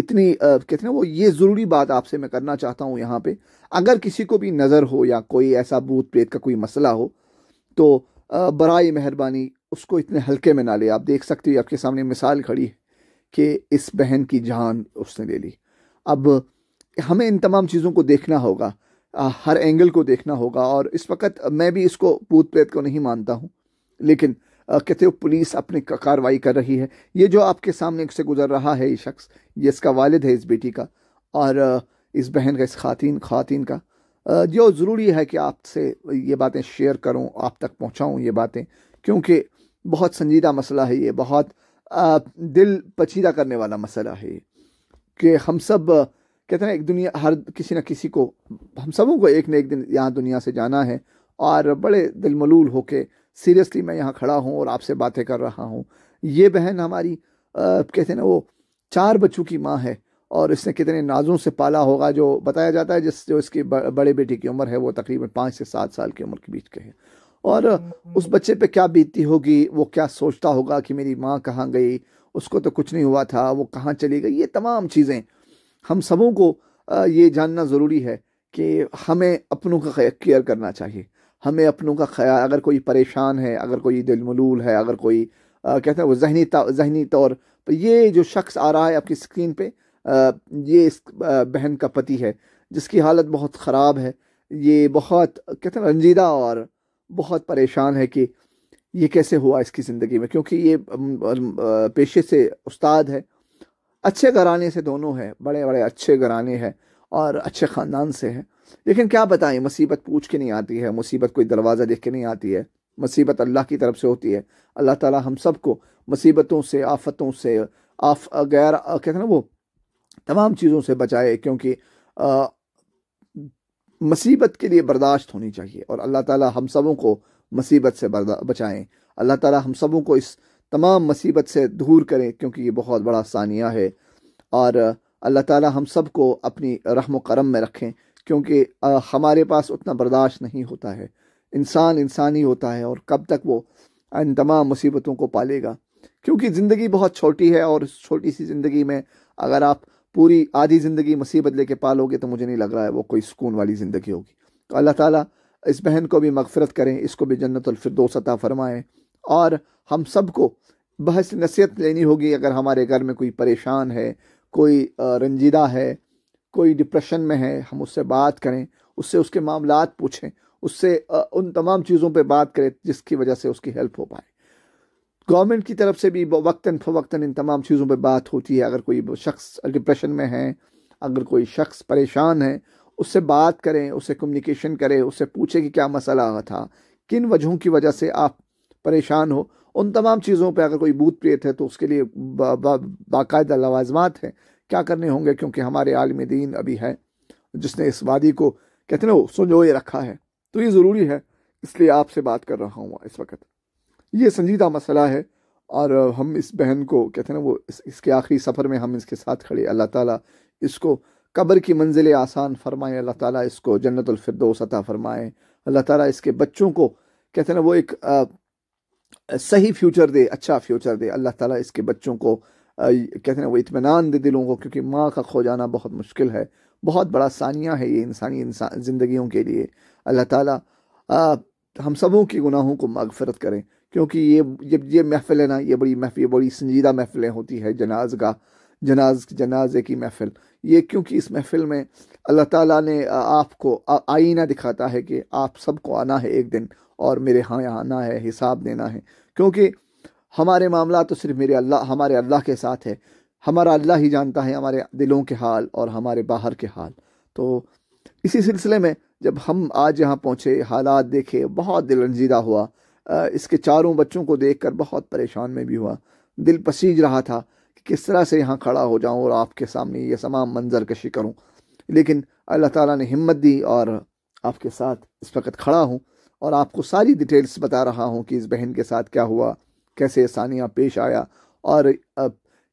اتنی کہتے ہیں وہ یہ ضروری بات آپ سے میں کرنا چاہتا ہوں یہاں پہ، اگر کسی کو بھی نظر ہو یا کوئی ایسا بھوت پریت کا کوئی مسئلہ ہو تو برائے مہربانی اس کو اتنے ہلکے میں نہ لے. آپ دیکھ سکتے ہیں آپ کے سامنے مثال کھڑی ہے کہ اس بہن کی جان اس نے لے لی. اب ہمیں ان تمام چیزوں کو دیکھنا ہوگا، ہر اینگل کو دیکھنا ہوگا. اور اس وقت میں بھی اس کو بھوت پریت کو نہیں مانتا ہوں، لیکن کہتے ہو پولیس اپنی کارروائی کر رہی ہے. یہ جو آپ کے سامنے سے گزر رہا ہے یہ شخص، یہ اس کا والد ہے اس بیٹی کا، اور اس بہن کا، اس خواتین کا. جو ضروری ہے کہ آپ سے یہ باتیں شیئر کروں، آپ تک پہنچاؤں یہ باتیں، کیونکہ بہت سنجیدہ مسئلہ ہے یہ، بہت دل پچیدہ کرنے والا مسئلہ ہے کہ ہم سب کہتے ہیں ایک دنیا، ہر کسی نہ کسی کو، ہم سبوں کو ایک نہ ایک دن یہاں دنیا سے جانا ہے. اور بڑے دل ملول ہو کے سیریسلی میں یہاں کھڑا ہوں اور آپ سے باتیں کر رہا ہوں. یہ بہن ہماری کہتے ہیں نا وہ 4 بچوں کی ماں ہے، اور اس نے کتنے نازوں سے پالا ہوگا. جو بتایا جاتا ہے جو اس کی بڑے بیٹی کی عمر ہے وہ تقریباً 5 سے 7 سال کی عمر کے بیچ کے ہے. اور اس بچے پہ کیا بیتتی ہوگی، وہ کیا سوچتا ہوگا کہ میری ماں کہاں گئی، اس کو تو کچھ نہیں ہوا تھا، وہ کہاں چلی گئی. یہ تمام چیزیں ہم سبوں کو یہ جاننا ضروری ہے کہ ہمیں اپنوں کا کیئر کرنا چاہیے. ہمیں اپنوں کا خیال، اگر کوئی پریشان ہے، اگر کوئی دل ملول ہے، اگر کوئی کہتے ہیں وہ ذہنی طور پر، یہ جو شخص آ رہا ہے آپ کی اسکرین پہ، یہ اس بہن کا پتی ہے جس کی حالت بہت خراب ہے. یہ بہت کہتے ہیں رنجیدہ اور بہت پریشان ہے کہ یہ کیسے ہوا اس کی زندگی میں، کیونکہ یہ پیشے سے استاد ہے، اچھے گھرانے سے دونوں ہے، بڑے بڑے اچھے گھرانے ہیں اور اچھے خاندان سے ہے. لیکن کیا بتائیں، مصیبت پوچھ کے نہیں آتی ہے، مصیبت کوئی دروازہ دیکھ کے نہیں آتی ہے، مصیبت اللہ کی طرف سے ہوتی ہے. اللہ تعالیٰ ہم سب کو مصیبتوں سے، آفتوں سے، غیر کہتے ہیں نا وہ تمام چیزوں سے بچائے، کیونکہ مصیبت کے لیے برداشت ہونی چاہیے. اور اللہ تعالیٰ ہم سبوں کو مصیبت سے بچائیں. اللہ تعالیٰ ہم سبوں کو اس تمام مصیبت سے دور کریں، کیونکہ یہ بہت بڑا ثانیہ ہے. اور اللہ تعالیٰ ہم سب کو اپنی رحم و کرم میں رکھیں، کیونکہ ہمارے پاس اتنا برداشت نہیں ہوتا ہے. انسان ہی ہوتا ہے، اور کب تک وہ ان تمام مصیبتوں کو پالے گا. کیونکہ زندگی بہت چھوٹی ہے، اور اس چھوٹی سی زندگی میں اگر آپ پوری آدھی زندگی مصیبت لے کے پالو گے تو مجھے نہیں لگ رہا ہے وہ کوئی سکون والی زندگی ہوگی. تو اللہ تعالیٰ اس بہن کو بھی مغفرت کریں، اس کو بھی جنت الفردوس عطا فرمائیں. اور ہم سب کو بحث نصیحت لینی ہوگی. اگر ہمارے گھر میں کوئی پریشان ہے، کوئی رنجیدہ ہے، کوئی ڈپریشن میں ہے، ہم اس سے بات کریں، اس کے معاملات پوچھیں، اس سے ان تمام چیزوں پہ بات کریں جس کی وجہ سے اس کی ہیلپ ہو پائے. گورنمنٹ کی طرف سے بھی وقتاً فوقتاً ان تمام چیزوں پہ بات ہوتی ہے. اگر کوئی شخص ڈپریشن میں ہے، اگر کوئی شخص پریشان ہے، اس سے بات کریں، اس سے کمیونیکیشن کریں، اس سے پوچھیں کہ کیا مسئلہ تھا، کن وجہوں کی وجہ سے آپ پریشان ہو. ان تمام چیزوں پہ اگر کوئی بھوت پریت ہے تو اس کے لیے باقاعدہ لوازمات ہیں کیا کرنے ہوں گے، کیونکہ ہمارے عالم دین ابھی ہے جس نے اس وادی کو کہتے ہیں وہ سنجوئے رکھا ہے. تو یہ ضروری ہے، اس لیے آپ سے بات کر رہا ہوں اس وقت. یہ سنجیدہ مسئلہ ہے، اور ہم اس بہن کو کہتے ہیں نا وہ اس کے آخری سفر میں ہم اس کے ساتھ کھڑے. اللہ تعالیٰ اس کو قبر کی منزل آسان فرمائے، اللہ تعالیٰ اس کو جنت الفردوس عطا فرمائے. اللہ تعالیٰ اس کے بچوں کو کہتے ہیں نا وہ ایک صحیح فیوچر دے، اچھا فیوچر دے. اللہ تعالیٰ اس کے بچوں کو کہتے ہیں نا وہ اطمینان دے دلوں کو، کیونکہ ماں کا کھو جانا بہت مشکل ہے، بہت بڑا ثانیہ ہے یہ انسانی زندگیوں کے لیے. اللہ تعالیٰ ہم سبوں کی گناہوں کو مغفرت کریں، کیونکہ یہ محفل ہے نا، یہ بڑی سنجیدہ محفلیں ہوتی ہے. جنازے کی محفل یہ، کیونکہ اس محفل میں اللہ تعالیٰ نے آپ کو آئینہ دکھاتا ہے کہ آپ سب کو آنا ہے ایک دن، اور میرے ہاں یہاں آنا ہے، حساب دینا ہے. کیونکہ ہمارے معاملات تو صرف ہمارے اللہ کے ساتھ ہے. ہمارا اللہ ہی جانتا ہے ہمارے دلوں کے حال اور ہمارے باہر کے حال. تو اسی سلسلے میں جب ہم آج یہاں پہنچے، حالات دیکھے، بہت دل رنجیدہ ہوا. اس کے 4 بچوں کو دیکھ کر بہت پریشان میں بھی ہوا. دل پسیج رہا تھا کہ کس طرح سے یہاں کھڑا ہو جاؤں اور آپ کے سامنے یہ تمام منظر کشی کروں. لیکن اللہ تعالیٰ نے ہمت دی، اور آپ کے ساتھ اس وقت کھڑا ہوں اور آپ کو ساری ڈیٹیلز بتا رہا ہوں کہ اس بہن کے ساتھ کیا ہوا، کیسے ثانیہ پیش آیا. اور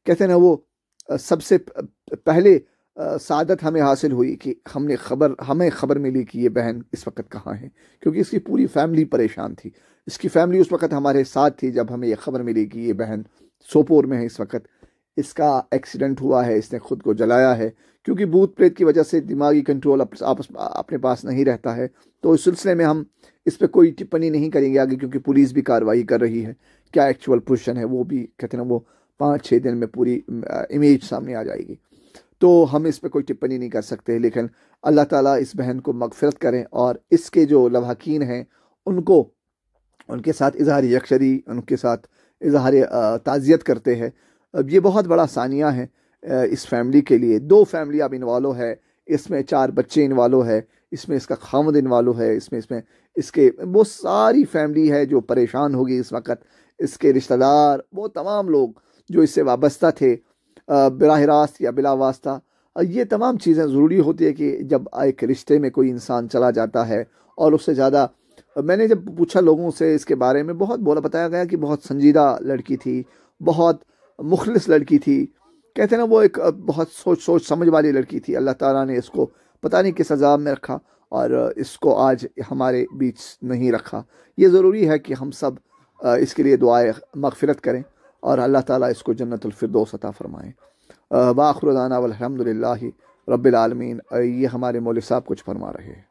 کہتے ہیں نا وہ سب سے پہلے سعادت ہمیں حاصل ہوئی کہ ہمیں خبر ملی کہ یہ بہن اس وقت کہاں ہے، کیونکہ اس کی پوری فیملی پریشان تھی. اس کی فیملی اس وقت ہمارے ساتھ تھی جب ہمیں یہ خبر ملی کہ یہ بہن سوپور میں ہے اس وقت. اس کا ایکسیڈنٹ ہوا ہے، اس نے خود کو جلایا ہے، کیونکہ بھوت پریت کی وجہ سے دماغی کنٹرول اپنے پاس نہیں رہتا ہے۔ تو اس سلسلے میں ہم اس پہ کوئی ٹپنی نہیں کریں گے آگے، کیونکہ پولیس بھی کارروائی کر رہی ہے، کیا ایکچوئل پوزیشن ہے وہ بھی کہتے ہیں نا، وہ 5-6 دن میں پوری امیج سامنے آ جائے گی، تو ہم اس پہ کوئی ٹپنی نہیں کر سکتے۔ لیکن اللہ تعالیٰ اس بہن کو مغفرت کریں، اور اس کے جو لواحقین ہیں ان کے ساتھ اظہار یکشری، ان کے ساتھ اظہار تعزیت کرتے ہیں۔ اب یہ بہت بڑا ثانیہ ہے اس فیملی کے لیے۔ 2 فیملی اب انوالو ہے اس میں، 4 بچے انوالو ہے اس میں، اس کا خاوند انوالو ہے اس میں اس کے وہ ساری فیملی ہے جو پریشان ہوگی اس وقت، اس کے رشتہ دار، وہ تمام لوگ جو اس سے وابستہ تھے براہ راست یا بلا واسطہ۔ یہ تمام چیزیں ضروری ہوتی ہے کہ جب ایک رشتے میں کوئی انسان چلا جاتا ہے، اور اس سے زیادہ میں نے جب پوچھا لوگوں سے اس کے بارے میں، بہت بتایا گیا کہ بہت سنجیدہ لڑکی تھی، بہت مخلص لڑکی تھی، کہتے ہیں نا وہ ایک بہت سوچ سمجھ والی لڑکی تھی۔ اللہ تعالیٰ نے اس کو پتہ نہیں کس عذاب میں رکھا، اور اس کو آج ہمارے بیچ نہیں رکھا۔ یہ ضروری ہے کہ ہم سب اس کے لیے دعائے مغفرت کریں، اور اللہ تعالیٰ اس کو جنت الفردوس عطا فرمائیں۔ وآخر دعوانا والحمد للہ رب العالمین۔ یہ ہمارے مولوی صاحب کچھ فرما رہے ہیں۔